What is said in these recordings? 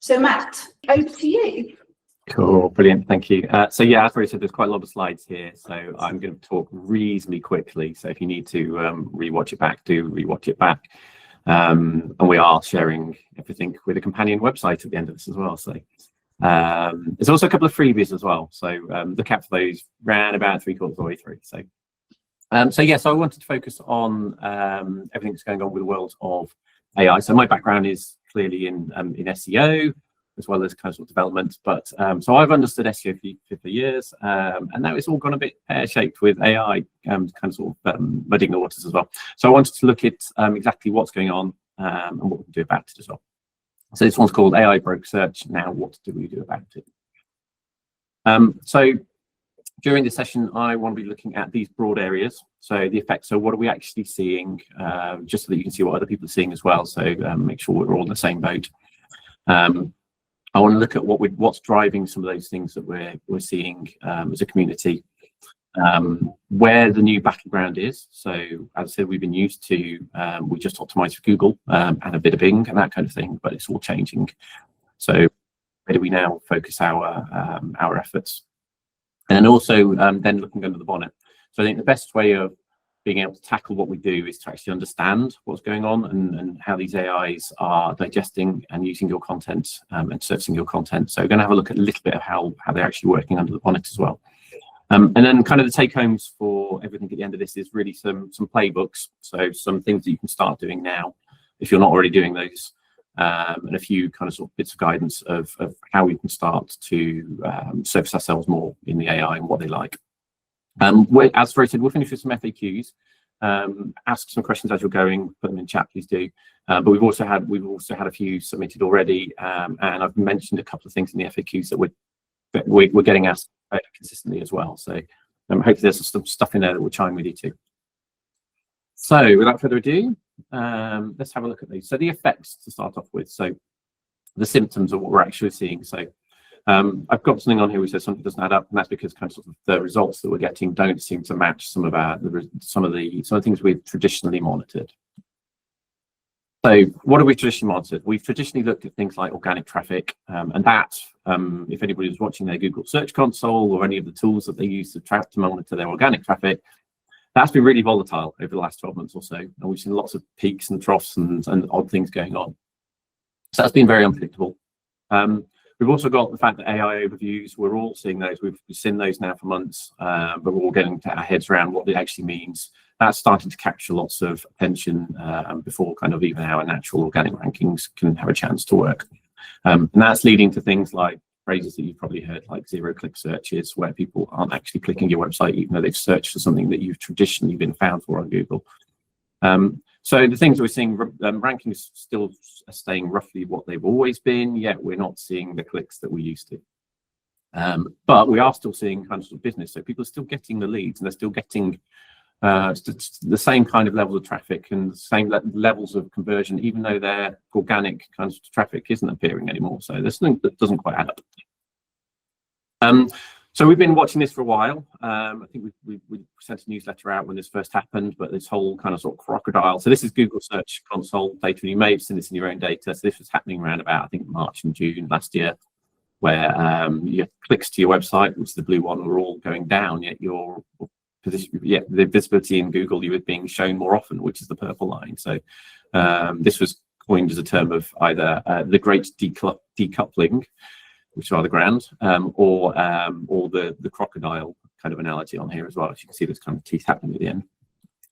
So Matt, over to you. Cool, brilliant, thank you. So yeah, as I said, there's quite a lot of slides here, so I'm going to talk reasonably quickly. So if you need to rewatch it back, do rewatch it back. And we are sharing everything with a companion website at the end of this as well. So there's also a couple of freebies as well. So look out for those round about 3/4 of the way through. So so I wanted to focus on everything that's going on with the world of AI. So my background is clearly in SEO as well as kind of development, but so I've understood SEO for years, and now it's all gone a bit pear-shaped with AI muddying the waters as well. So I wanted to look at exactly what's going on and what we can do about it as well. So this one's called AI broke search. Now what do we do about it? So during this session, I want to be looking at these broad areas. So the effects, so what are we actually seeing, just so that you can see what other people are seeing as well. So make sure we're all in the same boat. I want to look at what's driving some of those things that we're seeing as a community, where the new battleground is. So as I said, we've been used to we just optimize for Google and a bit of Bing and that kind of thing, but it's all changing. So where do we now focus our efforts? And also then looking under the bonnet. So I think the best way of being able to tackle what we do is to actually understand what's going on and how these AIs are digesting and using your content and surfacing your content. So we're going to have a look at a little bit of how they're actually working under the bonnet as well. And then kind of the take homes for everything at the end of this is really some playbooks. So some things that you can start doing now if you're not already doing those, and a few kind of bits of guidance of how we can start to surface ourselves more in the AI and what they like. As Ray said, we'll finish with some FAQs. Ask some questions as you're going, put them in chat, please do. But we've also had a few submitted already, and I've mentioned a couple of things in the FAQs that we're getting asked consistently as well. So hopefully there's some stuff in there that will chime with you too. So without further ado, let's have a look at these. So the effects to start off with. So the symptoms of what we're actually seeing. So I've got something on here which says something doesn't add up, and that's because kind of the results that we're getting don't seem to match some of the things we've traditionally monitored. So what have we traditionally monitored? We've traditionally looked at things like organic traffic, and that, if anybody was watching their Google Search Console or any of the tools that they use to monitor their organic traffic, that's been really volatile over the last 12 months or so, and we've seen lots of peaks and troughs and odd things going on. So that's been very unpredictable. We've also got the fact that AI overviews, we're all seeing those. We've seen those now for months, but we're all getting our heads around what it actually means. That's starting to capture lots of attention before kind of even our natural organic rankings can have a chance to work. And that's leading to things like phrases that you've probably heard, like zero-click searches, where people aren't actually clicking your website, even though they've searched for something that you've traditionally been found for on Google. So the things we're seeing, rankings still are staying roughly what they've always been, yet we're not seeing the clicks that we used to. But we are still seeing kind of business. So people are still getting the leads and they're still getting the same kind of level of traffic and the same levels of conversion, even though their organic kind of traffic isn't appearing anymore. So there's something that doesn't quite add up. So we've been watching this for a while. I think we sent a newsletter out when this first happened, but this whole kind of crocodile. So this is Google Search Console data, and you may have seen this in your own data. So this was happening around about, I think, March and June last year, where your clicks to your website, which is the blue one, were all going down, yet your position, the visibility in Google, you were being shown more often, which is the purple line. So this was coined as a term of either the great decoupling, which is rather grand, or the crocodile kind of analogy on here as well. As you can see, there's kind of teeth happening at the end.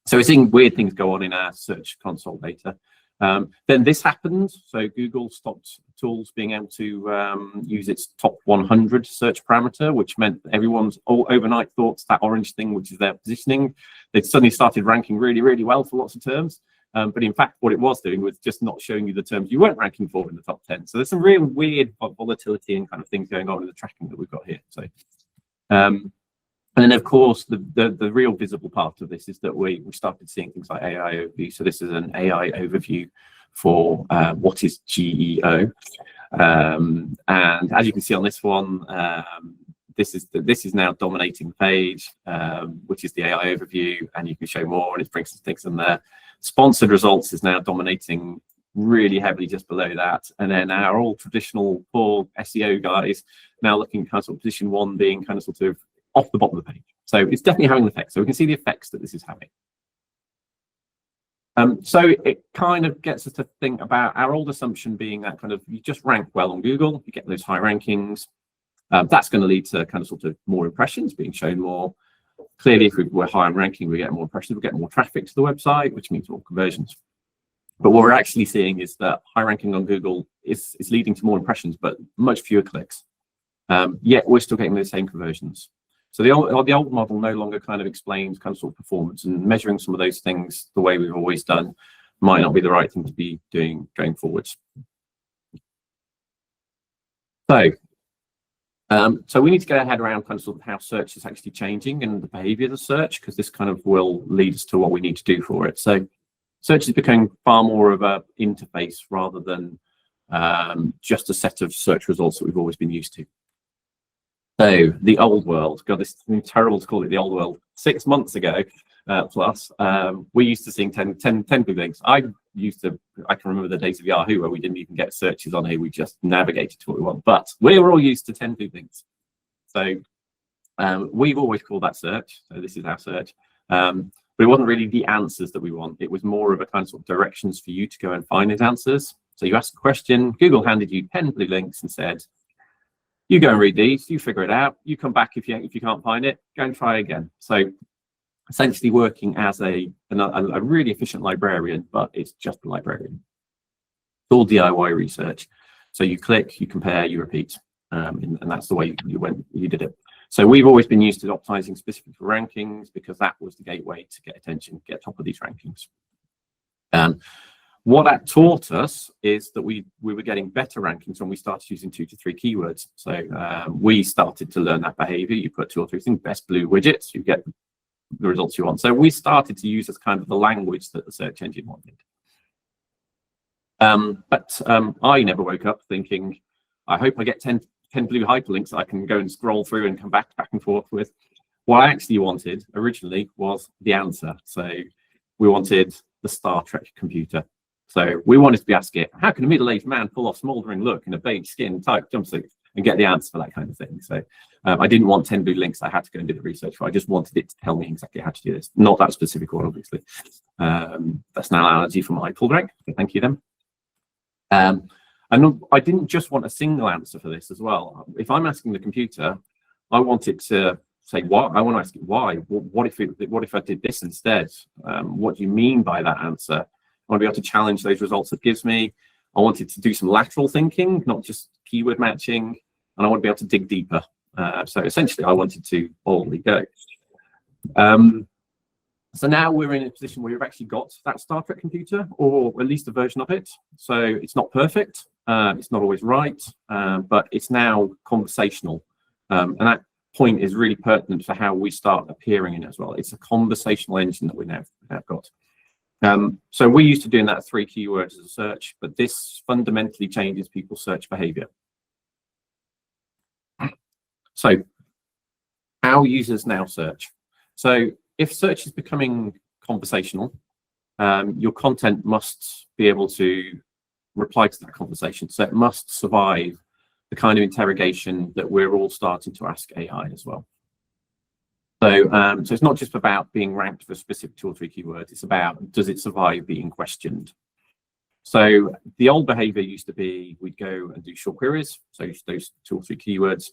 So we're seeing weird things go on in our Search Console data. Then this happened. So Google stopped tools being able to use its top 100 search parameter, which meant that everyone's overnight thought that orange thing, which is their positioning, they suddenly started ranking really, really well for lots of terms. But in fact, what it was doing was just not showing you the terms you weren't ranking for in the top 10. So there's some real weird volatility and kind of things going on in the tracking that we've got here. So, and then of course, the real visible part of this is that we started seeing things like AI overview. So this is an AI overview for what is GEO. And as you can see on this one, this is now dominating the page, which is the AI overview, and you can show more, and it brings some things in there. Sponsored results is now dominating really heavily just below that. And then our old traditional poor SEO guys now looking kind of, sort of position 1 being kind of sort of off the bottom of the page. So it's definitely having an effect. So we can see the effects that this is having. So it kind of gets us to think about our old assumption being that kind of you just rank well on Google, you get those high rankings. That's going to lead to kind of sort of more impressions being shown more. Clearly, if we're high in ranking, we get more impressions, we get more traffic to the website, which means more conversions. But what we're actually seeing is that high ranking on Google is leading to more impressions, but much fewer clicks. Yet we're still getting the same conversions. So the old model no longer kind of explains kind of sort of performance, and measuring some of those things the way we've always done might not be the right thing to be doing going forwards. So we need to get our head around kind of sort of how search is actually changing and the behavior of the search, because this kind of will lead us to what we need to do for it. So search is becoming far more of an interface rather than just a set of search results that we've always been used to. So the old world, God, this is terrible to call it the old world. 6 months ago plus, we used to seeing 10 blue links. I can remember the days of Yahoo where we didn't even get searches on here. We just navigated to what we want. But we were all used to 10 blue links. So we've always called that search. So this is our search. But it wasn't really the answers that we want. It was more of a kind of sort of directions for you to go and find those answers. So you asked a question, Google handed you 10 blue links and said, you go and read these, you figure it out, you come back if you can't find it, go and try again. So essentially working as a really efficient librarian, but it's just a librarian. It's all DIY research. So you click, you compare, you repeat, and that's the way you did it. So we've always been used to optimizing specifically for rankings because that was the gateway to get attention, get top of these rankings. What that taught us is that we were getting better rankings when we started using 2 to 3 keywords. So we started to learn that behavior. You put 2 or 3 things, best blue widgets, you get the results you want. So we started to use as kind of the language that the search engine wanted. But I never woke up thinking, I hope I get 10 blue hyperlinks I can go and scroll through and come back and forth with. What I actually wanted originally was the answer. So we wanted the Star Trek computer. So we wanted to be asked it, how can a middle-aged man pull off smouldering look in a beige skin type jumpsuit and get the answer for that kind of thing? So I didn't want 10 blue links I had to go and do the research for. I just wanted it to tell me exactly how to do this. Not that specific one, obviously. That's an analogy from my pull rank. So thank you, them. And I didn't just want a single answer for this as well. If I'm asking the computer, I want it to say what. I want to ask it why. What if I did this instead? What do you mean by that answer? I want to be able to challenge those results it gives me. I wanted to do some lateral thinking, not just keyword matching, and I want to be able to dig deeper. So essentially, I wanted to boldly go. So now we're in a position where we've actually got that Star Trek computer, or at least a version of it. So it's not perfect, it's not always right, but it's now conversational. And that point is really pertinent for how we start appearing in it as well. It's a conversational engine that we now have got. So we're used to doing that 3 keywords as a search, but this fundamentally changes people's search behavior. So how users now search. So if search is becoming conversational, your content must be able to reply to that conversation. So it must survive the kind of interrogation that we're all starting to ask AI as well. So, so it's not just about being ranked for a specific 2 or 3 keywords. It's about, does it survive being questioned? So the old behavior used to be, we'd go and do short queries. So those 2 or 3 keywords.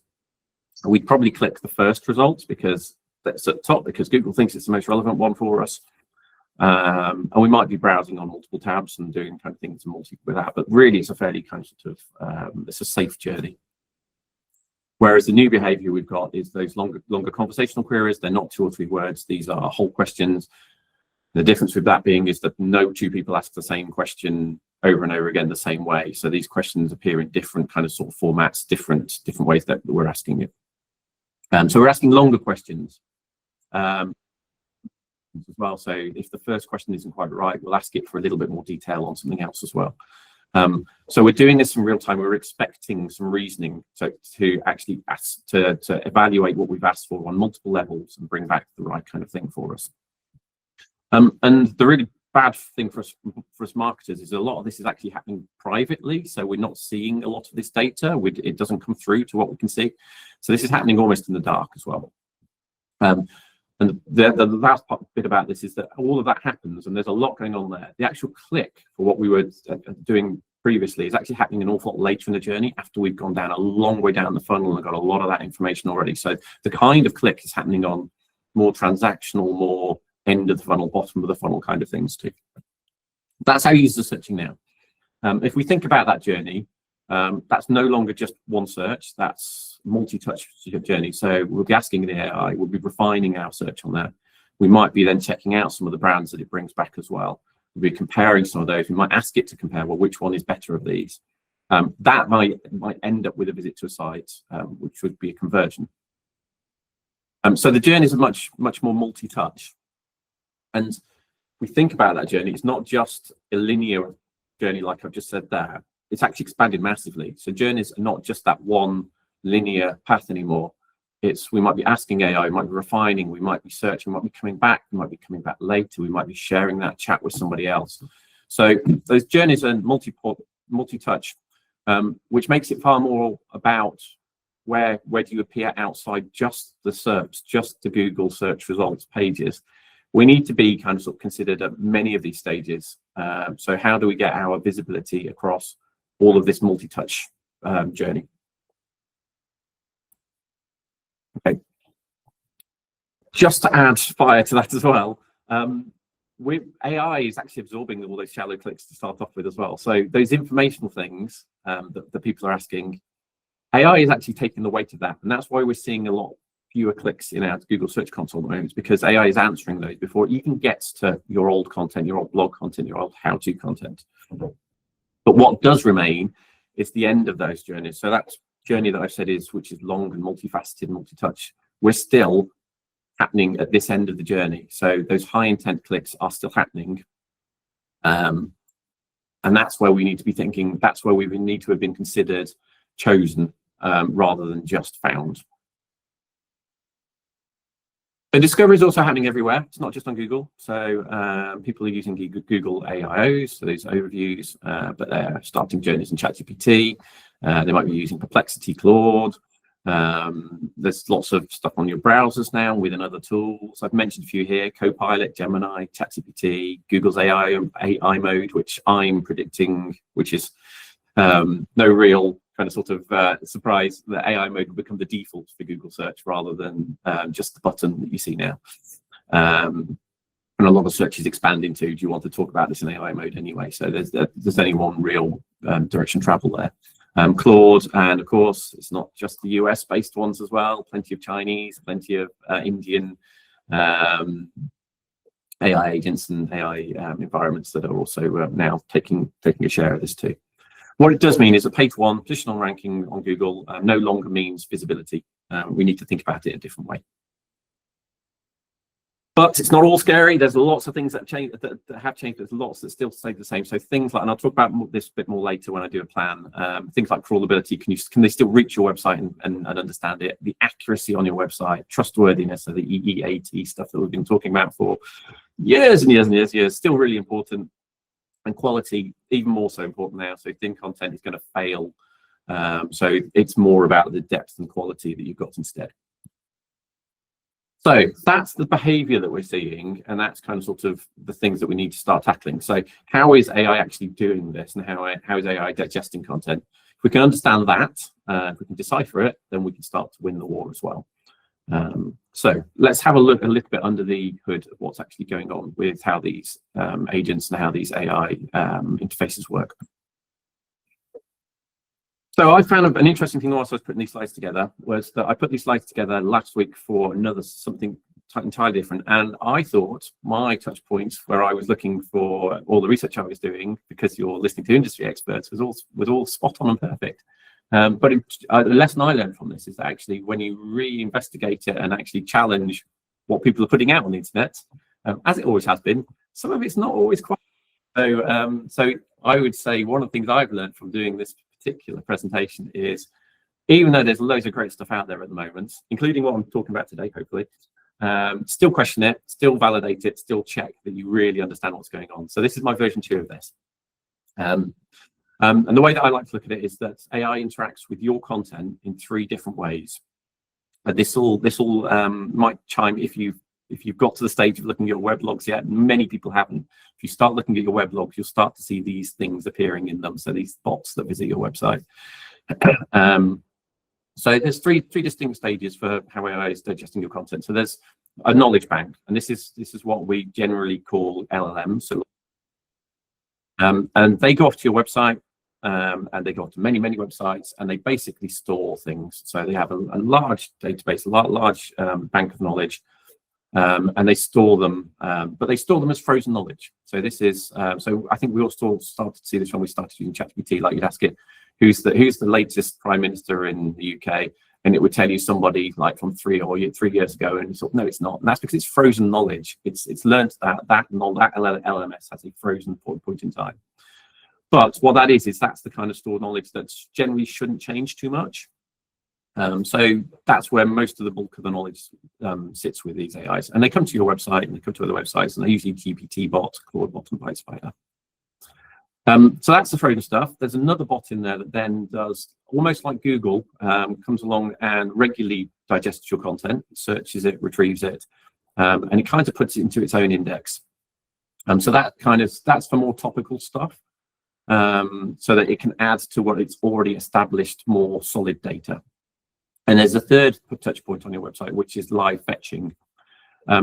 We'd probably click the first results because that's at the top, because Google thinks it's the most relevant one for us. And we might be browsing on multiple tabs and doing kind of things with that, but really it's a fairly kind of sort of, it's a safe journey. Whereas the new behavior we've got is those longer conversational queries. They're not 2 or 3 words. These are whole questions. The difference with that being is that no 2 people ask the same question over and over again the same way. So these questions appear in different kind of sort of formats, different ways that we're asking it. So we're asking longer questions as well. So if the first question isn't quite right, we'll ask it for a little bit more detail on something else as well. So we're doing this in real time. We're expecting some reasoning to actually ask to evaluate what we've asked for on multiple levels and bring back the right kind of thing for us. And the really bad thing for us marketers is a lot of this is actually happening privately, so we're not seeing a lot of this data. It doesn't come through to what we can see. So this is happening almost in the dark as well. And the last bit about this is that all of that happens, and there's a lot going on there. The actual click for what we were doing previously is actually happening an awful lot later in the journey, after we've gone down a long way down the funnel and got a lot of that information already. So the kind of click is happening on more transactional, more end of the funnel, bottom of the funnel kind of things too. That's how users are searching now. If we think about that journey, that's no longer just one search, that's multi-touch journey. So we'll be asking the AI, we'll be refining our search on that. We might be then checking out some of the brands that it brings back as well. We'll be comparing some of those. We might ask it to compare, well, which one is better of these? That might end up with a visit to a site, which would be a conversion. So the journeys are much more multi-touch. And we think about that journey, it's not just a linear journey like I've just said there. It's actually expanded massively. So journeys are not just that one linear path anymore. We might be asking AI, we might be refining, we might be searching, we might be coming back, we might be coming back later, we might be sharing that chat with somebody else. So those journeys are multi-touch, which makes it far more about where do you appear outside just the SERPs, just the Google search results pages. We need to be kind of sort of considered at many of these stages. So how do we get our visibility across all of this multi-touch journey? Okay. Just to add fire to that as well, AI is actually absorbing all those shallow clicks to start off with as well. So those informational things that people are asking, AI is actually taking the weight of that, and that's why we're seeing a lot fewer clicks in our Google Search Console at the moment, because AI is answering those before it even gets to your old content, your old blog content, your old how-to content. But what does remain is the end of those journeys. So that journey that I've said which is long and multifaceted, multi-touch, we're still happening at this end of the journey. So those high intent clicks are still happening. And that's where we need to be thinking, that's where we need to have been considered, chosen, rather than just found. So discovery is also happening everywhere. It's not just on Google. So people are using Google AIOs, so these overviews, but they're starting journeys in ChatGPT. They might be using Perplexity, Claude. There's lots of stuff on your browsers now within other tools. I've mentioned a few here: Copilot, Gemini, ChatGPT, Google's AI mode, which I'm predicting, which is no real kind of sort of surprise that AI mode will become the default for Google search rather than just the button that you see now. And a lot of searches expand into, do you want to talk about this in AI mode anyway? So there's only one real direction travel there. Claude, and of course, it's not just the US based ones as well, plenty of Chinese, plenty of Indian AI agents and AI environments that are also now taking a share of this too. What it does mean is that page one, positional ranking on Google, no longer means visibility. We need to think about it a different way. But it's not all scary. There's lots of things that have changed. There's lots that still stay the same. So things like, and I'll talk about this a bit more later when I do a plan, things like crawlability, can they still reach your website and understand it? The accuracy on your website, trustworthiness, so the EEAT stuff that we've been talking about for years and years and years, still really important. And quality, even more so important now. So thin content is going to fail. So it's more about the depth and quality that you've got instead. So that's the behavior that we're seeing, and that's kind of sort of the things that we need to start tackling. So how is AI actually doing this, and how is AI digesting content? If we can understand that, if we can decipher it, then we can start to win the war as well. So let's have a look a little bit under the hood of what's actually going on with how these agents and how these AI interfaces work. So I found an interesting thing whilst I was putting these slides together was that I put these slides together last week for something entirely different. And I thought my touch points where I was looking for all the research I was doing, because you're listening to industry experts, was all spot on and perfect. But the lesson I learned from this is that actually when you re-investigate it and actually challenge what people are putting out on the internet, as it always has been, some of it's not always quite. So I would say one of the things I've learned from doing this particular presentation is, even though there's loads of great stuff out there at the moment, including what I'm talking about today, hopefully, still question it, still validate it, still check that you really understand what's going on. So this is my version 2 of this. And the way that I like to look at it is that AI interacts with your content in 3 different ways. This all might chime if you've got to the stage of looking at your weblogs yet. Many people haven't. If you start looking at your weblogs, you'll start to see these things appearing in them. So these bots that visit your website. So there's three distinct stages for how AI is digesting your content. So there's a knowledge bank, and this is what we generally call LLMs. So, and they go off to your website. And they go to many websites, and they basically store things. So they have a large database, a large bank of knowledge, and they store them, but they store them as frozen knowledge. So this is so I think we all started to see this when we started using ChatGPT. Like, you'd ask it, who's the latest prime minister in the UK, and it would tell you somebody like from 3 years ago, and you thought, no, it's not. And that's because it's frozen knowledge. It's learned that LMS has a frozen point in time. But what that is that's the kind of stored knowledge that generally shouldn't change too much. So that's where most of the bulk of the knowledge sits with these AIs. And they come to your website, and they come to other websites, and they usually GPT bot, Claude bot, and PySpider. So that's the frozen stuff. There's another bot in there that then does, almost like Google, comes along and regularly digests your content, searches it, retrieves it, and it kind of puts it into its own index. So that's for more topical stuff. So that it can add to what it's already established more solid data. And there's a third touch point on your website, which is live fetching.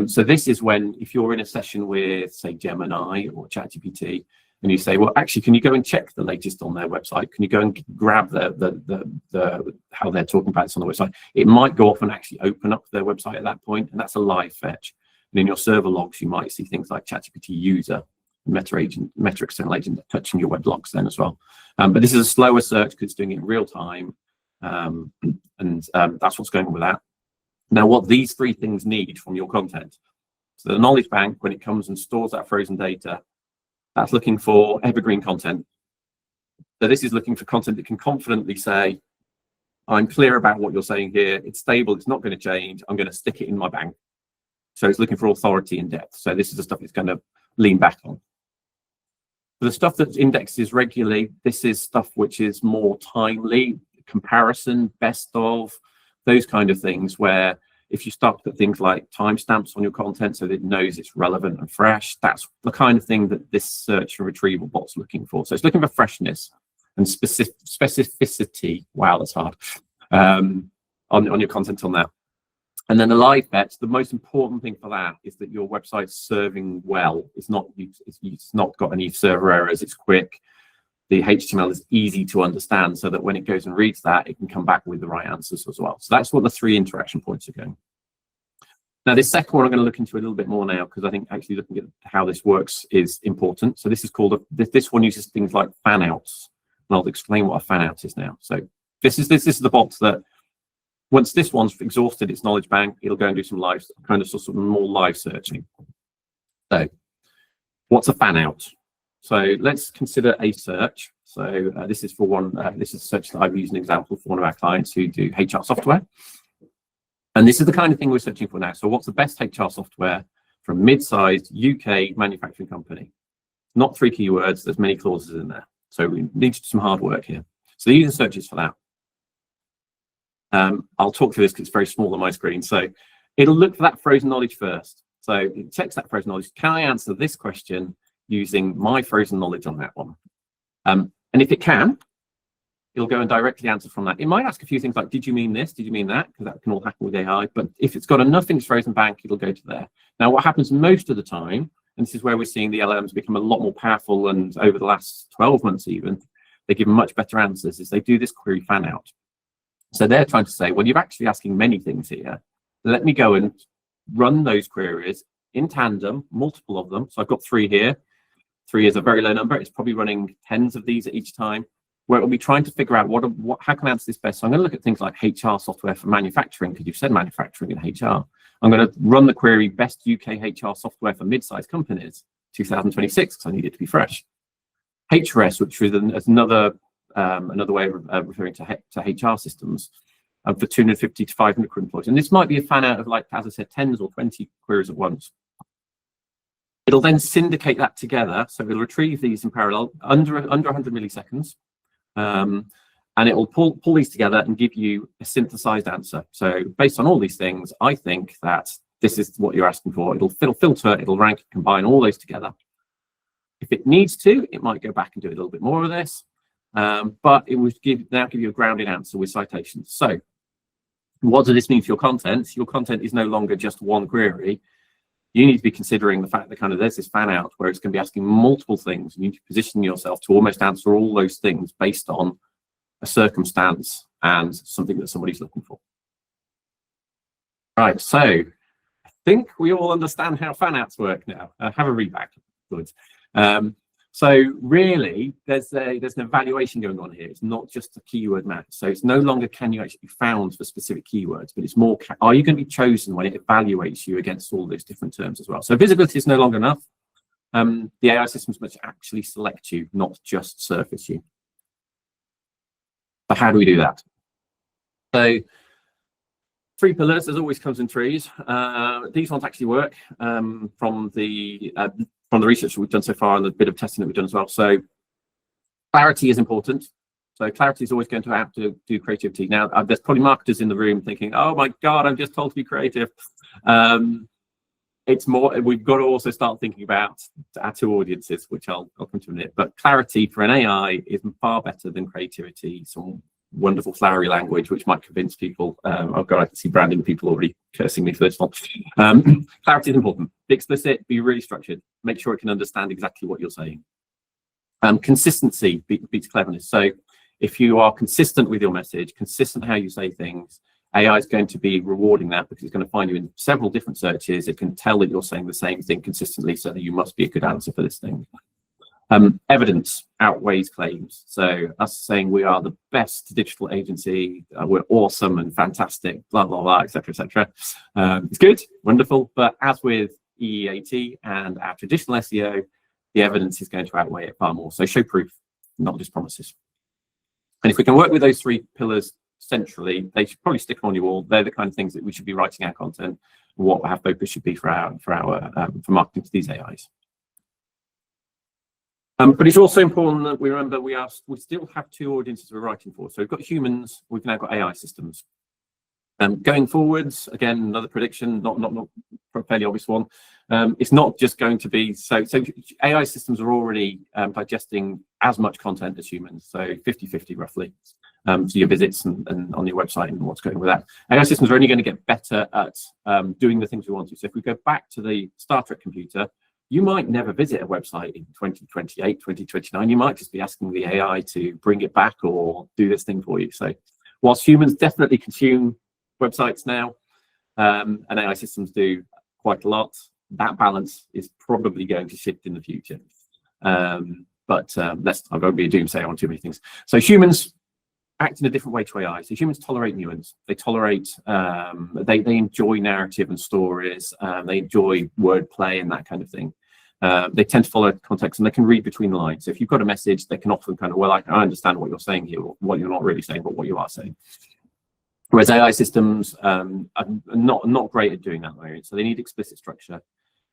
So this is when, if you're in a session with, say, Gemini or ChatGPT, and you say, well, actually, can you go and check the latest on their website? Can you go and grab the how they're talking about this on the website? It might go off and actually open up their website at that point, and that's a live fetch. And in your server logs, you might see things like ChatGPT user, Meta external agent touching your weblogs then as well. But this is a slower search because it's doing it in real time. And that's what's going on with that. Now, what these 3 things need from your content. So the knowledge bank, when it comes and stores that frozen data, that's looking for evergreen content. So this is looking for content that can confidently say, I'm clear about what you're saying here. It's stable. It's not going to change. I'm going to stick it in my bank. So it's looking for authority and depth. So this is the stuff it's going to lean back on. For the stuff that indexes regularly, this is stuff which is more timely, comparison, best of, those kind of things, where if you start to put things like timestamps on your content so that it knows it's relevant and fresh, that's the kind of thing that this search and retrieval bot's looking for. So it's looking for freshness and specificity. Wow, that's hard. On your content on that. And then the live fetch, the most important thing for that is that your website's serving well. It's not got any server errors. It's quick. The HTML is easy to understand, so that when it goes and reads that, it can come back with the right answers as well. So that's what the 3 interaction points are going. Now, this second one I'm going to look into a little bit more now, because I think actually looking at how this works is important. So this is called this one uses things like fan outs, and I'll explain what a fan out is now. So this is the bot that, once this one's exhausted its knowledge bank, it'll go and do some live, sort of more live searching. So what's a fan out? So let's consider a search. So this is for one, this is a search that I've used an example for one of our clients who do HR software. And this is the kind of thing we're searching for now. So what's the best HR software for a mid-sized UK manufacturing company? Not 3 keywords, there's many clauses in there. So we need to do some hard work here. So the user searches for that. I'll talk through this because it's very small on my screen. So it'll look for that frozen knowledge first. So it checks that frozen knowledge. Can I answer this question using my frozen knowledge on that one? And if it can, it'll go and directly answer from that. It might ask a few things like, did you mean this? Did you mean that? Because that can all happen with AI. But if it's got enough in its frozen bank, it'll go to there. Now, what happens most of the time, and this is where we're seeing the LLMs become a lot more powerful, and over the last 12 months even, they give much better answers, is they do this query fan out. So they're trying to say, well, you're actually asking many things here. Let me go and run those queries in tandem, multiple of them. So I've got 3 here. 3 is a very low number. It's probably running tens of these at each time, where it'll be trying to figure out how can I answer this best. So I'm going to look at things like HR software for manufacturing, because you've said manufacturing in HR. I'm going to run the query best UK HR software for mid-sized companies, 2026, because I need it to be fresh. HRS, which is another way of referring to HR systems. of the 250 to 500 query employees. And this might be a fan out of, like, as I said, 10s or 20 queries at once. It'll then syndicate that together. So it'll retrieve these in parallel under 100 milliseconds. And it will pull these together and give you a synthesized answer. So based on all these things, I think that this is what you're asking for. It'll filter, it'll rank, combine all those together. If it needs to, it might go back and do a little bit more of this. But it would now give you a grounded answer with citations. So what does this mean for your content? Your content is no longer just one query. You need to be considering the fact that kind of there's this fan out where it's going to be asking multiple things. You need to position yourself to almost answer all those things based on a circumstance and something that somebody's looking for. Right, so I think we all understand how fan outs work now. Have a read back. Good. So really, there's an evaluation going on here. It's not just a keyword match. So it's no longer can you actually be found for specific keywords, but it's more, are you going to be chosen when it evaluates you against all those different terms as well? So visibility is no longer enough. The AI systems must actually select you, not just surface you. So how do we do that? So 3 pillars, as always, comes in threes. These ones actually work from the research that we've done so far and the bit of testing that we've done as well. So clarity is important. So clarity is always going to have to do creativity. Now, there's probably marketers in the room thinking, oh my God, I'm just told to be creative. It's more, we've got to also start thinking about our 2 audiences, which I'll come to in a minute. But clarity for an AI is far better than creativity, some wonderful flowery language, which might convince people. Oh God, I can see branding people already cursing me for this one. Clarity is important. Be explicit, be really structured. Make sure it can understand exactly what you're saying. Consistency beats cleverness. So if you are consistent with your message, consistent how you say things, AI is going to be rewarding that because it's going to find you in several different searches. It can tell that you're saying the same thing consistently, so that you must be a good answer for this thing. Evidence outweighs claims. So us saying we are the best digital agency, we're awesome and fantastic, blah, blah, blah, etc., etc. It's good, wonderful. But as with EEAT and our traditional SEO, the evidence is going to outweigh it far more. So show proof, not just promises. And if we can work with those 3 pillars centrally, they should probably stick on your wall. They're the kind of things that we should be writing our content, what our focus should be for marketing to these AIs. But it's also important that we remember we still have 2 audiences we're writing for. So we've got humans, we've now got AI systems. Going forwards, again, another prediction, not a fairly obvious one. It's not just going to be so AI systems are already digesting as much content as humans, so 50-50 roughly. So your visits and on your website and what's going with that. AI systems are only going to get better at doing the things we want to. So if we go back to the Star Trek computer, you might never visit a website in 2028, 2029. You might just be asking the AI to bring it back or do this thing for you. So whilst humans definitely consume websites now, and AI systems do quite a lot, that balance is probably going to shift in the future. But I won't be a doomsayer on too many things. So humans act in a different way to AI. So humans tolerate nuance. They tolerate, they enjoy narrative and stories. They enjoy wordplay and that kind of thing. They tend to follow context and they can read between the lines. So if you've got a message, they can often kind of, well, I understand what you're saying here, what you're not really saying, but what you are saying. Whereas AI systems are not great at doing that, right? So they need explicit structure.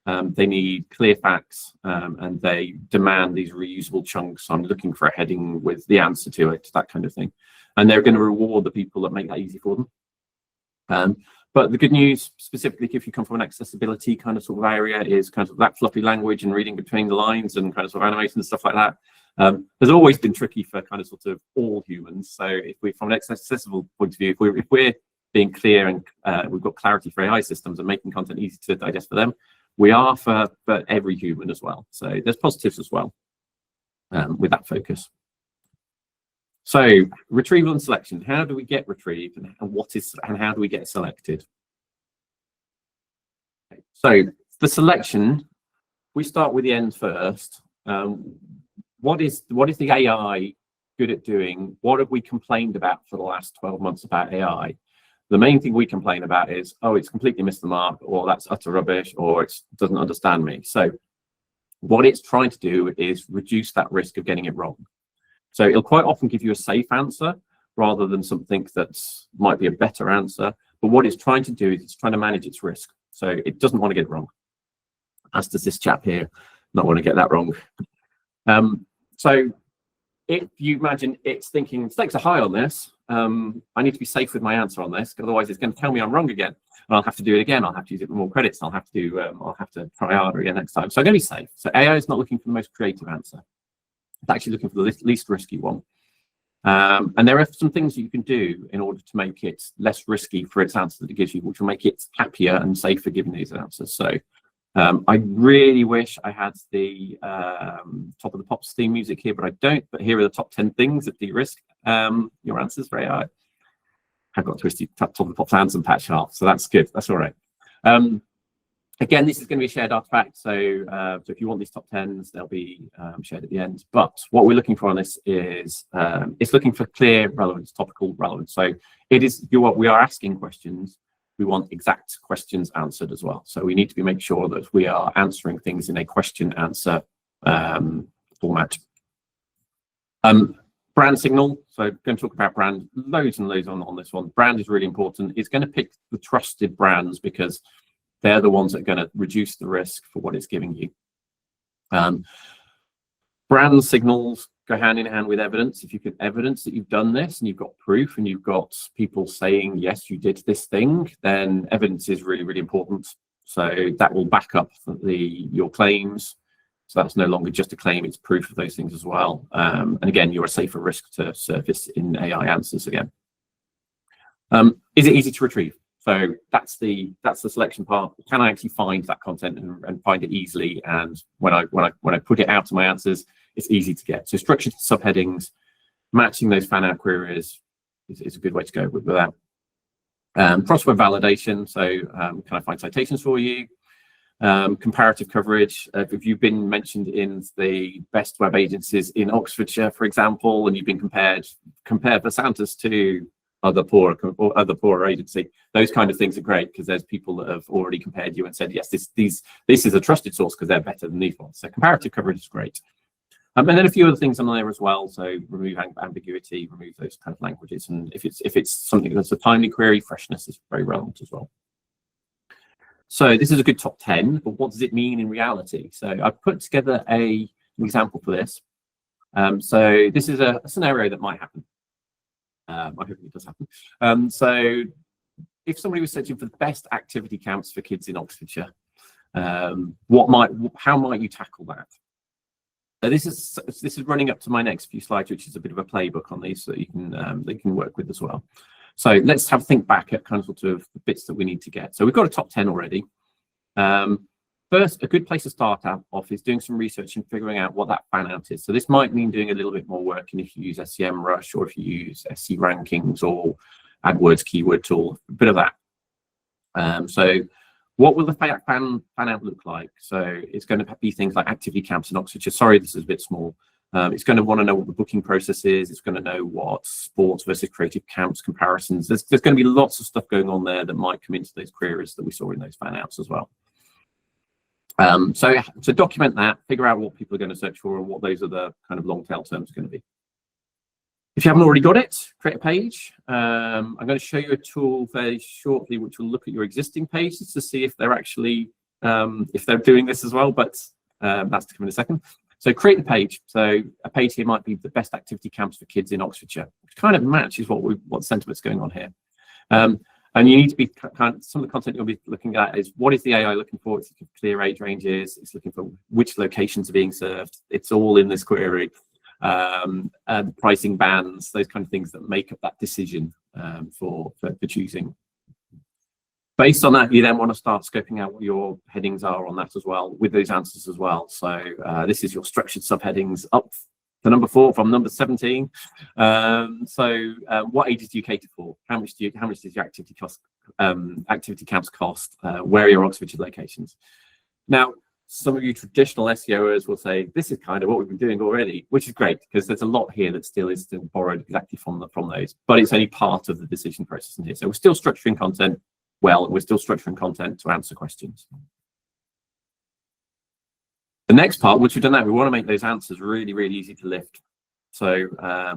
They need clear facts, and they demand these reusable chunks. I'm looking for a heading with the answer to it, that kind of thing. And they're going to reward the people that make that easy for them. But the good news, specifically if you come from an accessibility kind of sort of area, is kind of that fluffy language and reading between the lines and kind of sort of animation and stuff like that. Has always been tricky for kind of sort of all humans. So if we, from an accessible point of view, if we're being clear and we've got clarity for AI systems and making content easy to digest for them, we are for every human as well. So there's positives as well with that focus. So retrieval and selection. How do we get retrieved, and how do we get selected? Okay, so the selection, we start with the end first. What is the AI good at doing? What have we complained about for the last 12 months about AI? The main thing we complain about is, oh, it's completely missed the mark, or that's utter rubbish, or it doesn't understand me. So what it's trying to do is reduce that risk of getting it wrong. So it'll quite often give you a safe answer, rather than something that might be a better answer. But what it's trying to do is it's trying to manage its risk. So it doesn't want to get it wrong, as does this chap here not want to get that wrong. So if you imagine it's thinking stakes are high on this, I need to be safe with my answer on this, because otherwise it's going to tell me I'm wrong again, and I'll have to do it again. I'll have to use it for more credits. I'll have to try harder again next time. So I'm going to be safe. So AI is not looking for the most creative answer. It's actually looking for the least risky one. And there are some things that you can do in order to make it less risky for its answer that it gives you, which will make it happier and safer giving these answers. So I really wish I had the top of the pops theme music here, but I don't. But here are the top 10 things that de-risk your answers for AI. I've got twisty top of the pops and some patch half, so that's good. That's all right. Again, this is going to be a shared artifact, so if you want these top 10s, they'll be shared at the end. But what we're looking for on this is it's looking for clear relevance, topical relevance. So it is we are asking questions. We want exact questions answered as well. So we need to be making sure that we are answering things in a question answer format. Brand signal. So I'm going to talk about brand, loads and loads on this one. Brand is really important. It's going to pick the trusted brands because they're the ones that are going to reduce the risk for what it's giving you. Brand signals go hand in hand with evidence. If you can evidence that you've done this and you've got proof and you've got people saying, yes, you did this thing, then evidence is really, really important. So that will back up your claims. So that's no longer just a claim, it's proof of those things as well. And again, you're a safer risk to surface in AI answers again. Is it easy to retrieve? So that's the selection part. Can I actually find that content and find it easily? And when I put it out to my answers, it's easy to get. So structured subheadings, matching those fan out queries is a good way to go with that. Crossword validation. So can I find citations for you? Comparative coverage. If you've been mentioned in the best web agencies in Oxfordshire, for example, and you've been compare Versantus to other poorer agency, those kind of things are great because there's people that have already compared you and said, yes, this is a trusted source because they're better than these ones. So comparative coverage is great. And then a few other things on there as well. So remove ambiguity, remove those kind of languages. And if it's something that's a timely query, freshness is very relevant as well. So this is a good top 10, but what does it mean in reality? So I've put together an example for this. So this is a scenario that might happen. I hope it does happen. So if somebody was searching for the best activity camps for kids in Oxfordshire, how might you tackle that? So this is running up to my next few slides, which is a bit of a playbook on these, so you can work with as well. So let's have a think back at kind of sort of the bits that we need to get. So we've got a top 10 already. First, a good place to start off is doing some research and figuring out what that fan out is. So this might mean doing a little bit more work, and if you use SEMrush or if you use SC rankings or AdWords keyword tool, a bit of that. So what will the fan out look like? So it's going to be things like activity camps in Oxfordshire. Sorry, this is a bit small. It's going to want to know what the booking process is. It's going to know what sports versus creative camps comparisons. There's going to be lots of stuff going on there that might come into those queries that we saw in those fan outs as well. So document that, figure out what people are going to search for and what those other kind of long tail terms are going to be. If you haven't already got it, create a page. I'm going to show you a tool very shortly which will look at your existing pages to see if they're actually if they're doing this as well, but that's to come in a second. So create the page. So a page here might be the best activity camps for kids in Oxfordshire, which kind of matches what sentiment's going on here. And you need to be kind of, some of the content you'll be looking at is what is the AI looking for? It's looking for clear age ranges. It's looking for which locations are being served. It's all in this query. Pricing bands, those kind of things that make up that decision for choosing. Based on that, you then want to start scoping out what your headings are on that as well, with those answers as well. So this is your structured subheadings up to number 4 from number 17. What ages do you cater for? How much does your activity camps cost? Where are your Oxfordshire locations? Now, some of you traditional SEOers will say this is kind of what we've been doing already, which is great because there's a lot here that still is borrowed exactly from those, but it's only part of the decision process in here. So we're still structuring content well, and we're still structuring content to answer questions. The next part, once we've done that, we want to make those answers really, really easy to lift. So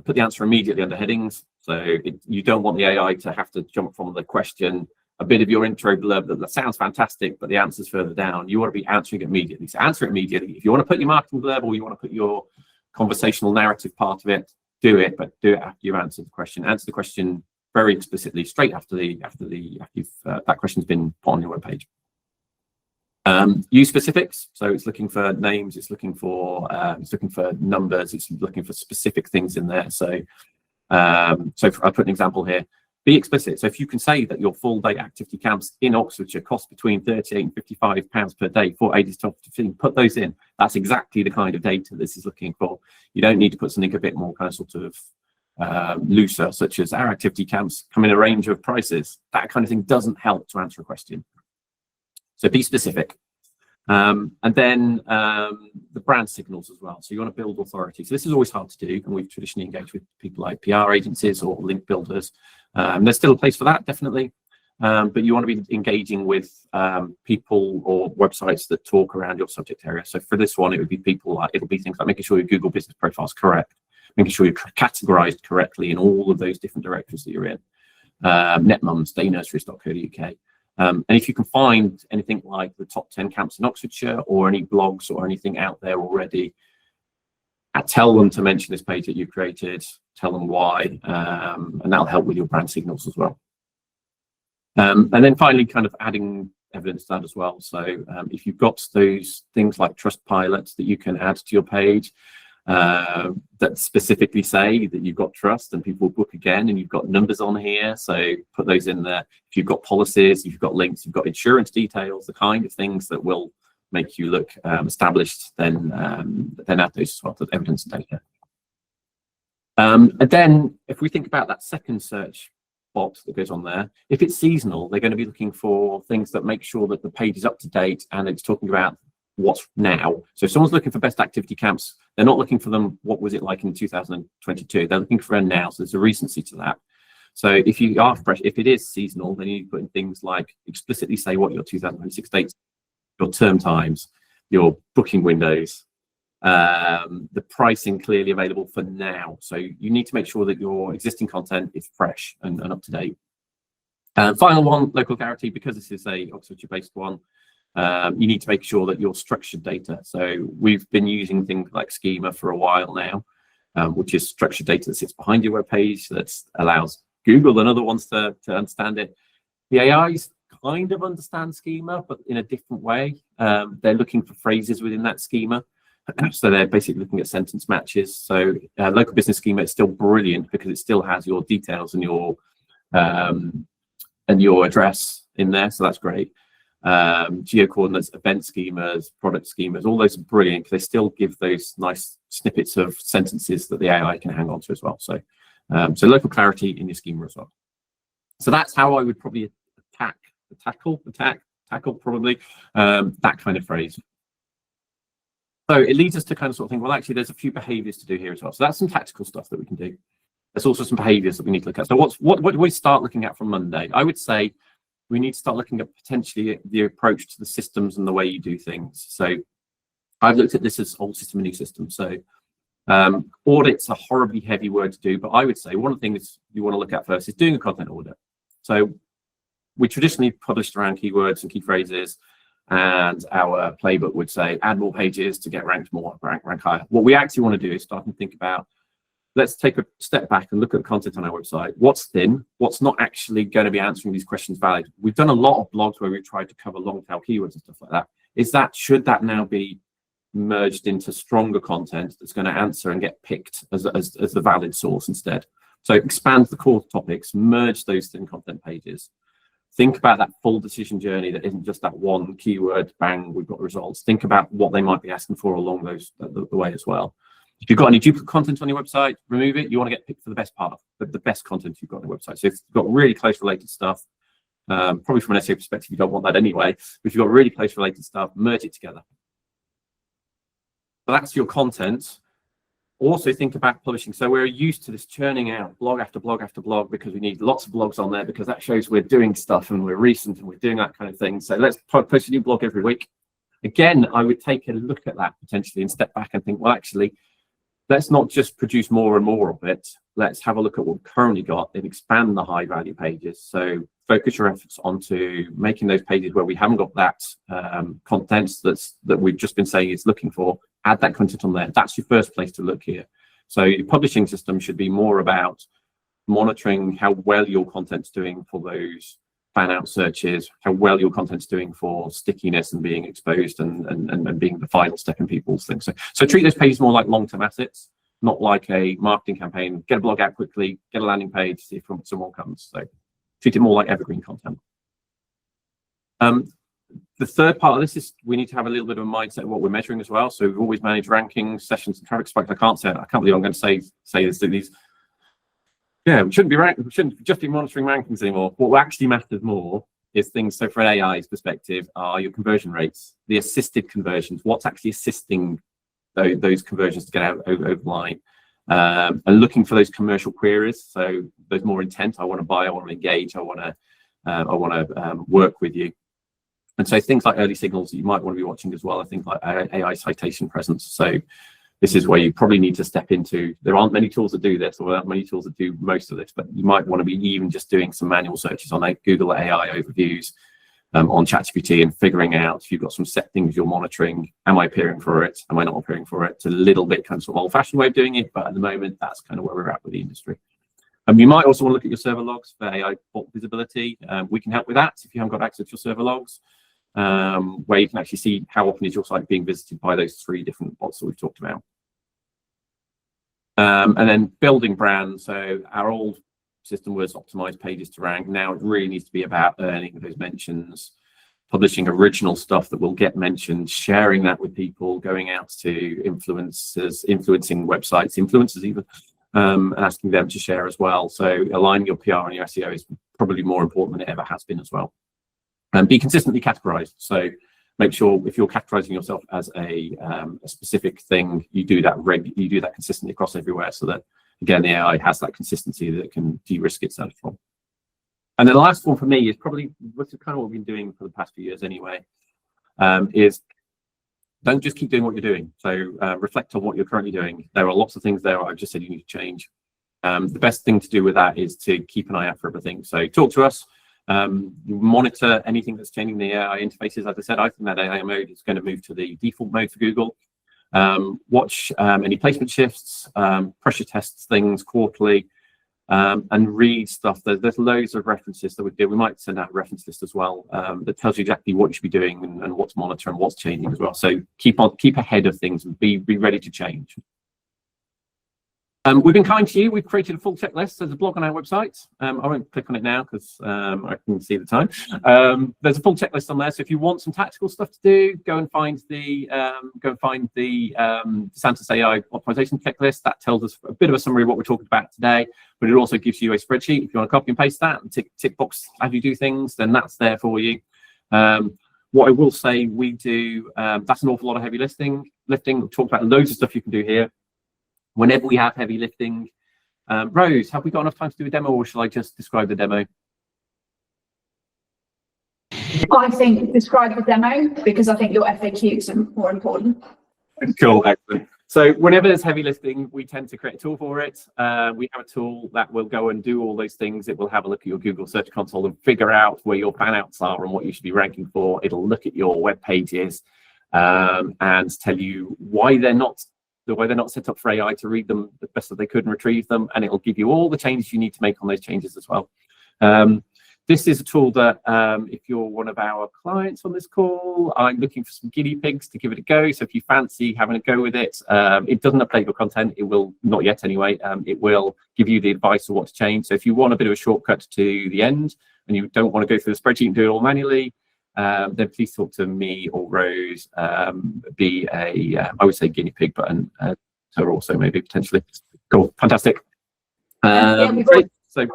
put the answer immediately under headings. So you don't want the AI to have to jump from the question, a bit of your intro blurb that sounds fantastic, but the answer's further down. You want to be answering it immediately. So answer it immediately. If you want to put your marketing blurb or you want to put your conversational narrative part of it, do it, but do it after you answer the question. Answer the question very explicitly, straight after that question's been put on your webpage. Use specifics, so it's looking for names, it's looking for numbers, it's looking for specific things in there. So I put an example here. Be explicit. So if you can say that your full day activity camps in Oxfordshire cost between £38 and £55 per day for ages 12 to 15, put those in. That's exactly the kind of data this is looking for. You don't need to put something a bit more kind of sort of looser, such as our activity camps come in a range of prices. That kind of thing doesn't help to answer a question. So be specific. And then the brand signals as well. So you want to build authority. So this is always hard to do, and we've traditionally engaged with people like PR agencies or link builders. There's still a place for that, definitely. But you want to be engaging with people or websites that talk around your subject area. So for this one, it'll be things like making sure your Google business profile is correct, making sure you're categorized correctly in all of those different directories that you're in. Netmums, daynurseries.co.uk. And if you can find anything like the top 10 camps in Oxfordshire or any blogs or anything out there already, tell them to mention this page that you've created, tell them why, and that'll help with your brand signals as well. And then finally, kind of adding evidence to that as well. So if you've got those things like Trustpilot that you can add to your page, that specifically say that you've got trust and people will book again, and you've got numbers on here, so put those in there. If you've got policies, if you've got links, you've got insurance details, the kind of things that will make you look established, then add those as well to evidence and data. And then if we think about that second search box that goes on there, if it's seasonal, they're going to be looking for things that make sure that the page is up to date and it's talking about what's now. So if someone's looking for best activity camps, they're not looking for them, what was it like in 2022? They're looking for a now, so there's a recency to that. So if you are fresh, if it is seasonal, then you put in things like explicitly say what your 2026 dates, your term times, your booking windows, the pricing clearly available for now. So you need to make sure that your existing content is fresh and up to date. Final one, local clarity, because this is a Oxfordshire-based one. You need to make sure that your structured data. So we've been using things like schema for a while now, which is structured data that sits behind your web page that allows Google and other ones to understand it. The AIs kind of understand schema, but in a different way. They're looking for phrases within that schema. So they're basically looking at sentence matches. So local business schema is still brilliant because it still has your details and your address in there. So that's great. Geo coordinates, event schemas, product schemas, all those are brilliant because they still give those nice snippets of sentences that the AI can hang on to as well. So local clarity in your schema as well. So that's how I would probably tackle probably that kind of phrase. So it leads us to kind of sort of think, well, actually, there's a few behaviors to do here as well. So that's some tactical stuff that we can do. There's also some behaviors that we need to look at. So what do we start looking at from Monday? I would say we need to start looking at potentially the approach to the systems and the way you do things. So I've looked at this as old system and new system. So audit's a horribly heavy word to do, but I would say one of the things you want to look at first is doing a content audit. So we traditionally published around keywords and key phrases, and our playbook would say add more pages to get ranked more, rank higher. What we actually want to do is start to think about, let's take a step back and look at the content on our website. What's thin? What's not actually going to be answering these questions valid? We've done a lot of blogs where we've tried to cover long tail keywords and stuff like that. Should that now be merged into stronger content that's going to answer and get picked as the valid source instead? So expand the core topics, merge those thin content pages. Think about that full decision journey that isn't just that one keyword, bang, we've got results. Think about what they might be asking for along the way as well. If you've got any duplicate content on your website, remove it. You want to get picked for the best part, the best content you've got on your website. So if you've got really close related stuff, probably from an SEO perspective, you don't want that anyway. But if you've got really close related stuff, merge it together. So that's your content. Also think about publishing. So we're used to this churning out blog after blog after blog because we need lots of blogs on there because that shows we're doing stuff and we're recent and we're doing that kind of thing. So let's post a new blog every week. Again, I would take a look at that potentially and step back and think, well, actually, let's not just produce more and more of it. Let's have a look at what we've currently got and expand the high value pages. So focus your efforts onto making those pages where we haven't got that content that we've just been saying is looking for. Add that content on there. That's your first place to look here. So your publishing system should be more about monitoring how well your content's doing for those fan out searches, how well your content's doing for stickiness and being exposed and being the final step in people's things. So treat those pages more like long-term assets, not like a marketing campaign. Get a blog out quickly, get a landing page, see if someone comes. So treat it more like evergreen content. The third part of this is we need to have a little bit of a mindset of what we're measuring as well. So we've always managed rankings, sessions, and traffic spikes. I can't believe I'm going to say this. These, yeah, we shouldn't just be monitoring rankings anymore. What actually matters more is things. So from an AI's perspective, are your conversion rates, the assisted conversions, what's actually assisting those conversions to get out over the line, and looking for those commercial queries. So there's more intent. I want to buy. I want to engage. I want to work with you. And so things like early signals that you might want to be watching as well, I think, like AI citation presence. So this is where you probably need to step into. There aren't many tools that do this, or there aren't many tools that do most of this, but you might want to be even just doing some manual searches on Google AI overviews, on ChatGPT, and figuring out if you've got some set things you're monitoring. Am I appearing for it? Am I not appearing for it? It's a little bit kind of sort of old-fashioned way of doing it, but at the moment, that's kind of where we're at with the industry. You might also want to look at your server logs for AI bot visibility. We can help with that if you haven't got access to your server logs. Where you can actually see how often is your site being visited by those 3 different bots that we've talked about. And then building brands. So our old system was optimized pages to rank. Now it really needs to be about earning those mentions, publishing original stuff that will get mentioned, sharing that with people, going out to influencers, influencing websites, influencers even, and asking them to share as well. So aligning your PR and your SEO is probably more important than it ever has been as well. And be consistently categorized. So make sure if you're categorizing yourself as a specific thing, you do that consistently across everywhere, so that again the AI has that consistency that it can de-risk itself from. And then the last one for me is probably kind of what we've been doing for the past few years anyway, is don't just keep doing what you're doing. So reflect on what you're currently doing. There are lots of things there I've just said you need to change. The best thing to do with that is to keep an eye out for everything. So talk to us. Monitor anything that's changing the AI interfaces. As I said, I think that AI mode is going to move to the default mode for Google. Watch any placement shifts, pressure tests things quarterly, and read stuff. There's loads of references that we do. We might send out a reference list as well that tells you exactly what you should be doing and what to monitor and what's changing as well. So keep ahead of things and be ready to change. We've been kind to you. We've created a full checklist. There's a blog on our website. I won't click on it now because I can see the time. There's a full checklist on there. So if you want some tactical stuff to do, go and find the Versantus AI optimization checklist. That tells us a bit of a summary of what we're talking about today, but it also gives you a spreadsheet. If you want to copy and paste that and tick box as you do things, then that's there for you. What I will say, we do that's an awful lot of heavy lifting. We've talked about loads of stuff you can do here. Whenever we have heavy lifting, Rose, have we got enough time to do a demo, or shall I just describe the demo? I think describe the demo, because I think your FAQs are more important. Cool, excellent. So whenever there's heavy lifting, we tend to create a tool for it. We have a tool that will go and do all those things. It will have a look at your Google Search Console and figure out where your fan outs are and what you should be ranking for. It'll look at your web pages and tell you why they're not set up for AI to read them the best that they could and retrieve them, and it'll give you all the changes you need to make on those changes as well. This is a tool that if you're one of our clients on this call, I'm looking for some guinea pigs to give it a go. So if you fancy having a go with it, it doesn't update your content. It will, not yet anyway, it will give you the advice of what to change. So if you want a bit of a shortcut to the end and you don't want to go through the spreadsheet and do it all manually, then please talk to me or Rose. Be a, I would say guinea pig, but her also maybe potentially. Cool, fantastic. Great. So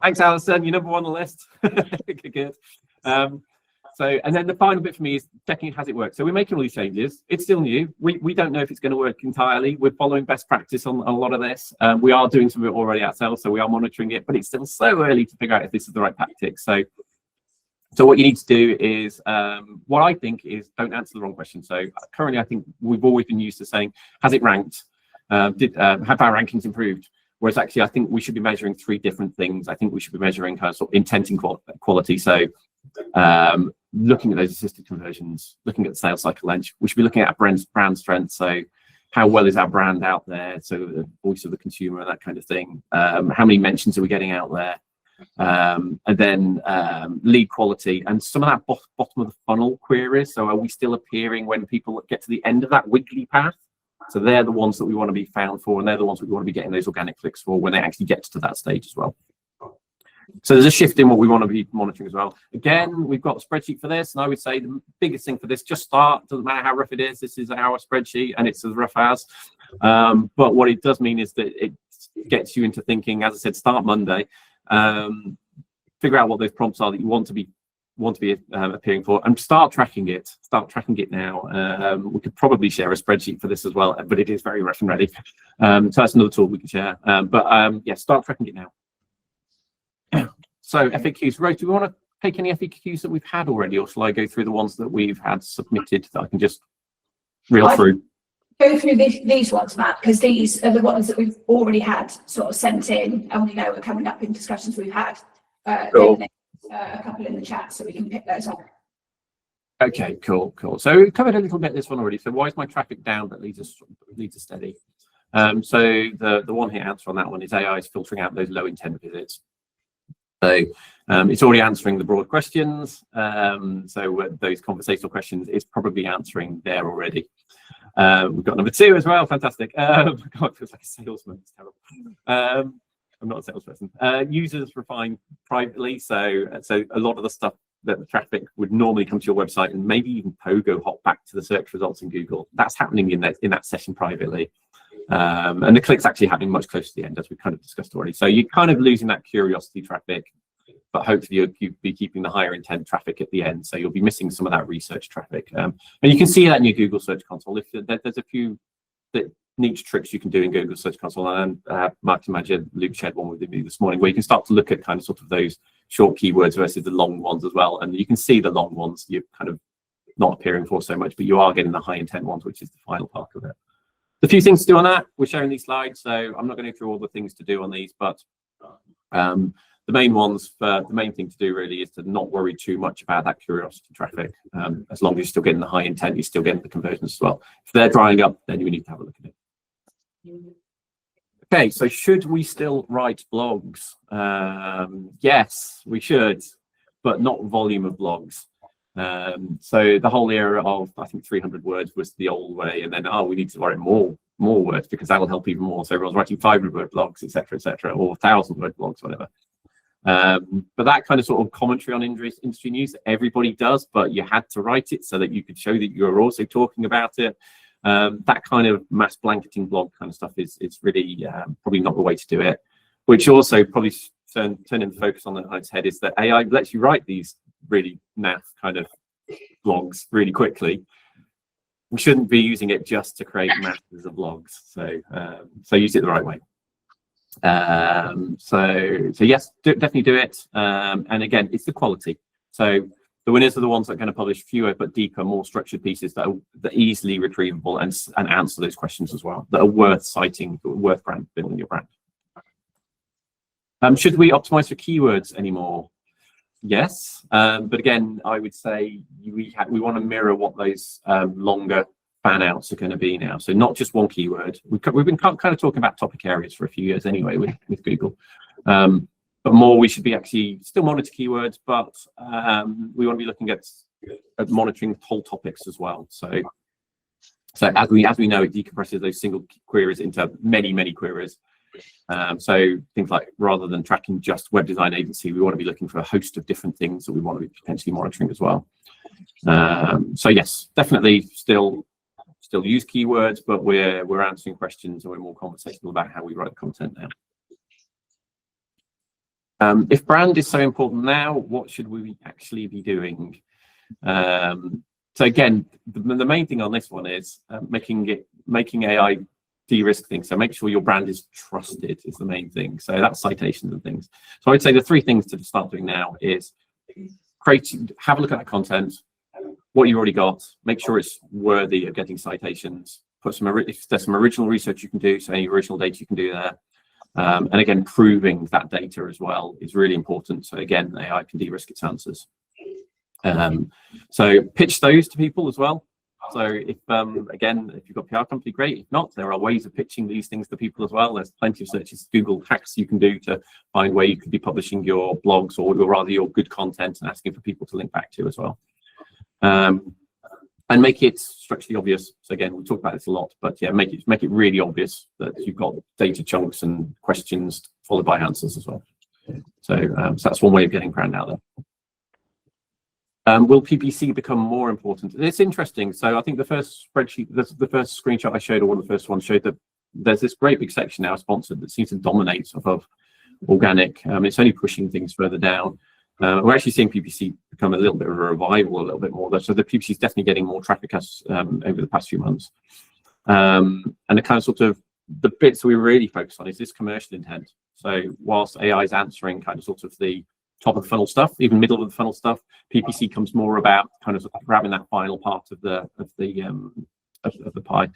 thanks, Alison. You're number 1 on the list. Good. And then the final bit for me is checking has it worked. So we're making all these changes. It's still new. We don't know if it's going to work entirely. We're following best practice on a lot of this. We are doing some of it already ourselves, so we are monitoring it, but it's still so early to figure out if this is the right tactic. So So what you need to do is, what I think is, don't answer the wrong question. So currently, I think we've always been used to saying, has it ranked? Have our rankings improved? Whereas actually, I think we should be measuring 3 different things. I think we should be measuring kind of sort of intent and quality. So looking at those assisted conversions, looking at sales cycle length, we should be looking at brand strength. So how well is our brand out there? So the voice of the consumer and that kind of thing. How many mentions are we getting out there? And then lead quality and some of that bottom of the funnel queries. So are we still appearing when people get to the end of that wiggly path? So they're the ones that we want to be found for, and they're the ones that we want to be getting those organic clicks for when they actually get to that stage as well. So there's a shift in what we want to be monitoring as well. Again, we've got a spreadsheet for this, and I would say the biggest thing for this, just start. Doesn't matter how rough it is. This is our spreadsheet, and it's as rough as. But what it does mean is that it gets you into thinking, as I said, start Monday. Figure out what those prompts are that you want to be appearing for, and start tracking it now. We could probably share a spreadsheet for this as well, but it is very rough and ready, so that's another tool we can share. Yeah, start tracking it now. So FAQs, Rose, do we want to take any FAQs that we've had already, or shall I go through the ones that we've had submitted that I can just reel through? Go through these ones, Matt, because these are the ones that we've already had sort of sent in, and we know are coming up in discussions we've had. Cool. A couple in the chat, so we can pick those up. Okay, cool. So we covered a little bit this one already. So why is my traffic down but leads us steady? So the one here answer on that one is AI is filtering out those low intent visits. So it's already answering the broad questions. So those conversational questions is probably answering there already. We've got number 2 as well. Fantastic. God, it feels like a salesman. It's terrible. I'm not a salesperson. Users refine privately. So a lot of the stuff that the traffic would normally come to your website and maybe even pogo hop back to the search results in Google, that's happening in that session privately. And the click's actually happening much closer to the end, as we kind of discussed already. So you're kind of losing that curiosity traffic, but hopefully you'll be keeping the higher intent traffic at the end. So you'll be missing some of that research traffic. And you can see that in your Google Search Console. If there's a few niche tricks you can do in Google Search Console, and Marketing Manager Luke shared one with me this morning, where you can start to look at kind of sort of those short keywords versus the long ones as well. And you can see the long ones you're kind of not appearing for so much, but you are getting the high intent ones, which is the final part of it. A few things to do on that. We're sharing these slides, so I'm not going to go through all the things to do on these, but the main thing to do really is to not worry too much about that curiosity traffic. As long as you're still getting the high intent, you're still getting the conversions as well. If they're drying up, then you need to have a look at it. Okay, so should we still write blogs? Yes, we should, but not volume of blogs. So the whole era of, I think, 300 words was the old way, and then we need to write more words because that will help even more. So everyone's writing 500-word blogs, etc., or 1,000-word blogs, whatever. But that kind of sort of commentary on industry news, everybody does, but you had to write it so that you could show that you're also talking about it. That kind of mass blanketing blog kind of stuff is really probably not the way to do it. Which also probably turning the focus on its head is that AI lets you write these really naff kind of blogs really quickly. We shouldn't be using it just to create masses of blogs. So use it the right way. So yes, definitely do it. And again, it's the quality. So the winners are the ones that are going to publish fewer but deeper, more structured pieces that are easily retrievable and answer those questions as well, that are worth citing, worth building your brand. Should we optimize for keywords anymore? Yes, but again, I would say we want to mirror what those longer fan outs are going to be now. So not just one keyword. We've been kind of talking about topic areas for a few years anyway with Google. But more, we should be actually still monitor keywords, but we want to be looking at monitoring whole topics as well. So as we know, it decompresses those single queries into many queries. So things like, rather than tracking just web design agency, we want to be looking for a host of different things that we want to be potentially monitoring as well. So yes, definitely still use keywords, but we're answering questions and we're more conversational about how we write content now. If brand is so important now, what should we actually be doing? So again, the main thing on this one is making AI de-risk things. So make sure your brand is trusted is the main thing. So that's citations and things. So I'd say the 3 things to start doing now is have a look at that content, what you've already got, make sure it's worthy of getting citations, if there's some original research you can do, so any original data you can do there. And again, proving that data as well is really important. So again, AI can de-risk its answers. So pitch those to people as well. So if again, if you've got a PR company, great. If not, there are ways of pitching these things to people as well. There's plenty of searches, Google hacks you can do to find where you could be publishing your blogs or rather your good content and asking for people to link back to as well. And make it structurally obvious. So again, we talk about this a lot, but yeah, make it really obvious that you've got data chunks and questions followed by answers as well. So, so that's one way of getting brand out there. Will PPC become more important? It's interesting. So I think the first spreadsheet, the first screenshot I showed, or one of the first ones, showed that there's this great big section now sponsored that seems to dominate above organic. It's only pushing things further down. We're actually seeing PPC become a little bit of a revival, a little bit more. So the PPC is definitely getting more traffic as over the past few months. And the kind of sort of the bits we really focus on is this commercial intent. So whilst AI is answering kind of sort of the top of the funnel stuff, even middle of the funnel stuff, PPC comes more about kind of grabbing that final part of the pie.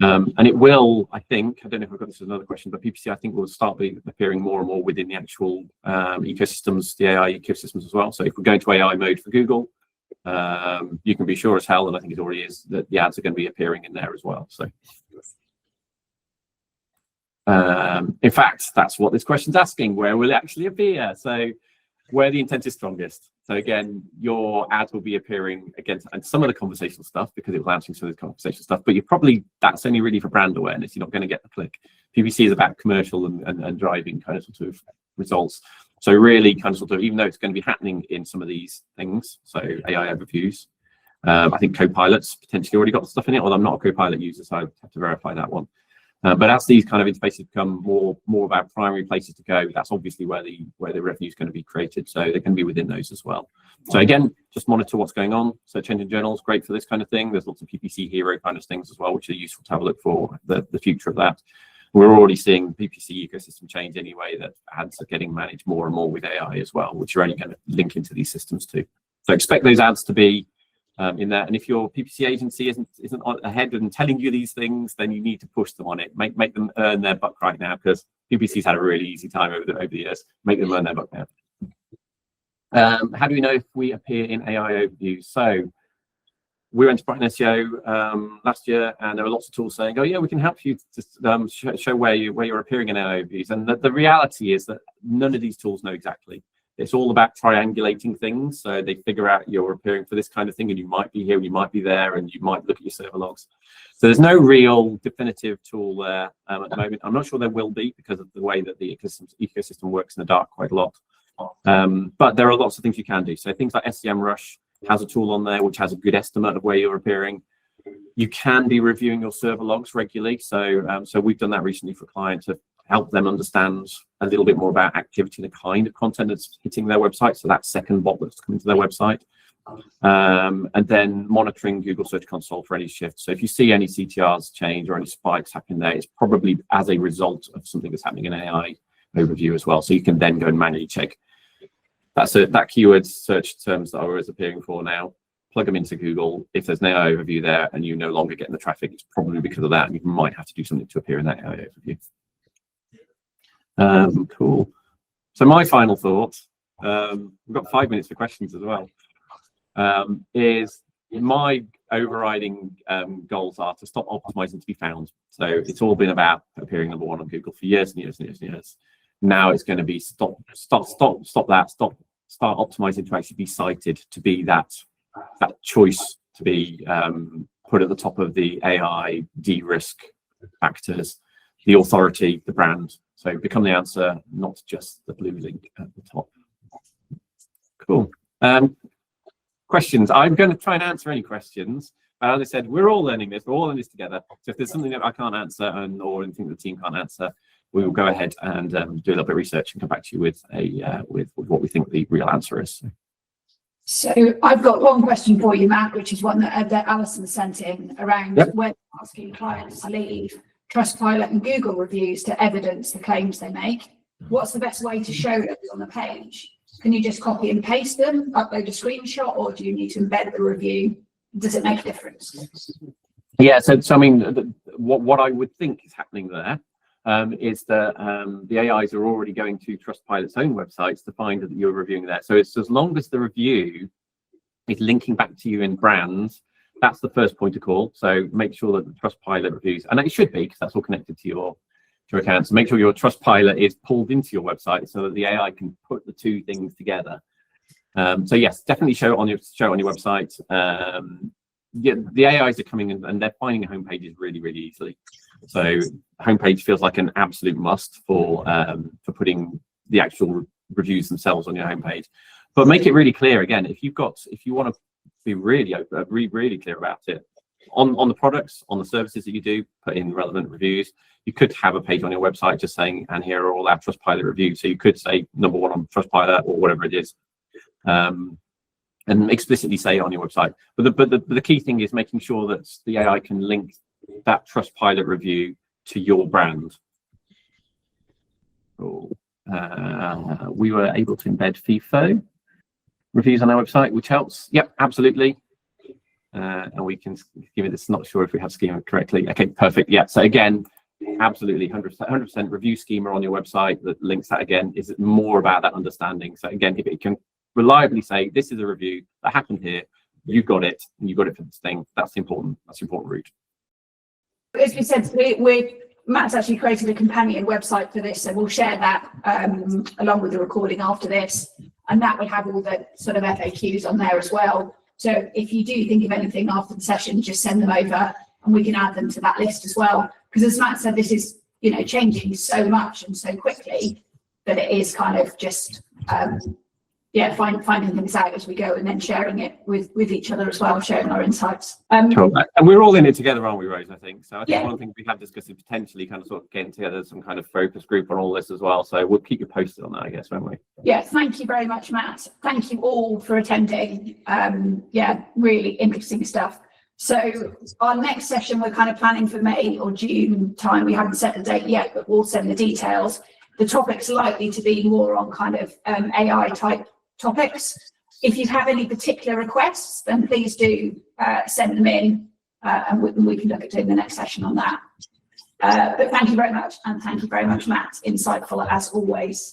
And it will, I think, I don't know if I've got this as another question, but PPC I think will start appearing more and more within the actual ecosystems, the AI ecosystems as well. So if we're going to AI mode for Google, you can be sure as hell, and I think it already is, that the ads are going to be appearing in there as well. So in fact, that's what this question's asking: where will it actually appear? So where the intent is strongest. So again, your ads will be appearing against and some of the conversational stuff because it will answer some of the conversational stuff, but that's only really for brand awareness. You're not going to get the click. PPC is about commercial and driving kind of sort of results. So really kind of sort of, even though it's going to be happening in some of these things, so AI overviews, I think Copilot's potentially already got the stuff in it, although I'm not a Copilot user, so I have to verify that one. But as these kind of interfaces become more about primary places to go, that's obviously where the revenue is going to be created. So they can be within those as well. So again, just monitor what's going on. Search engine journals, great for this kind of thing. There's lots of PPC hero kind of things as well, which are useful to have a look for the future of that. We're already seeing PPC ecosystem change anyway, that ads are getting managed more and more with AI as well, which are only going to link into these systems too. So expect those ads to be in there, and if your PPC agency isn't ahead and telling you these things, then you need to push them on it. Make them earn their buck right now, because PPC's had a really easy time over the years. Make them earn their buck now. How do we know if we appear in AI overviews? So we went to Brighton SEO last year, and there were lots of tools saying, "Oh yeah, we can help you to show where you're appearing in AI overviews." And the reality is that none of these tools know exactly. It's all about triangulating things. So they figure out you're appearing for this kind of thing, and you might be here, and you might be there, and you might look at your server logs. So there's no real definitive tool there at the moment. I'm not sure there will be, because of the way that the ecosystem works in the dark quite a lot. But there are lots of things you can do. So things like SEMrush has a tool on there which has a good estimate of where you're appearing. You can be reviewing your server logs regularly. So so we've done that recently for clients to help them understand a little bit more about activity and the kind of content that's hitting their website. So that second bot that's coming to their website. And then monitoring Google Search Console for any shifts. So if you see any CTRs change or any spikes happening there, it's probably as a result of something that's happening in AI overview as well. So you can then go and manually check. That keyword search terms that I was appearing for now, plug them into Google. If there's an AI overview there and you no longer getting the traffic, it's probably because of that. And you might have to do something to appear in that AI overview. Cool. So my final thoughts, we've got 5 minutes for questions as well, is my overriding goals are to stop optimizing to be found. So it's all been about appearing number one on Google for years and years and years and years. Now it's going to be start optimizing to actually be cited, to be that choice, to be put at the top of the AI de-risk factors, the authority, the brand. So become the answer, not just the blue link at the top. Cool. Questions. I'm going to try and answer any questions. As I said, we're all learning this. We're all in this together. So if there's something that I can't answer or anything the team can't answer, we will go ahead and do a little bit of research and come back to you with with what we think the real answer is. So I've got one question for you, Matt, which is one that Alison sent in around when asking clients to leave Trustpilot and Google reviews to evidence the claims they make. What's the best way to show them on the page? can you just copy and paste them, upload a screenshot, or do you need to embed the review? Does it make a difference? Yeah, so I mean, what I would think is happening there is that the AIs are already going to Trustpilot's own websites to find that you're reviewing there. So it's as long as the review is linking back to you in brands, that's the first point of call. So make sure that the Trustpilot reviews, and it should be, because that's all connected to your account. So make sure your Trustpilot is pulled into your website so that the AI can put the two things together. So yes, definitely show it on your website. Yeah, the AIs are coming in and they're finding homepages really, really easily. So homepage feels like an absolute must for putting the actual reviews themselves on your homepage. But make it really clear again. If you want to be really clear about it on the products, on the services that you do, put in relevant reviews. You could have a page on your website just saying, and here are all our Trustpilot reviews. So you could say #1 on Trustpilot or whatever it is. And explicitly say it on your website. But the key thing is making sure that the AI can link that Trustpilot review to your brand. Cool. We were able to embed FIFO reviews on our website, which helps. Yep, absolutely. And we can give it this. Not sure if we have schema correctly. Okay, perfect. Yeah. So again, absolutely 100% review schema on your website that links that again is more about that understanding. So again, if it can reliably say this is a review that happened here, you got it, and you got it for this thing. That's the important route. As we said, Matt's actually created a companion website for this, so we'll share that along with the recording after this, and that will have all the sort of FAQs on there as well. So if you do think of anything after the session, just send them over and we can add them to that list as well. Because as Matt said, this is changing so much and so quickly that it is kind of just finding things out as we go and then sharing it with each other as well, sharing our insights. Cool. And we're all in it together, aren't we, Rose? I think so. I think Yeah. one of the things we have discussed is potentially kind of sort of getting together some kind of focus group on all this as well. So we'll keep you posted on that, I guess, won't we? Yeah, thank you very much, Matt. Thank you all for attending. Really interesting stuff. So our next session, we're kind of planning for May or June time. We haven't set the date yet, but we'll send the details. The topic's likely to be more on kind of AI type topics. If you have any particular requests, then please do send them in and we can look at doing the next session on that. But thank you very much, and thank you very much, Matt. Insightful as always.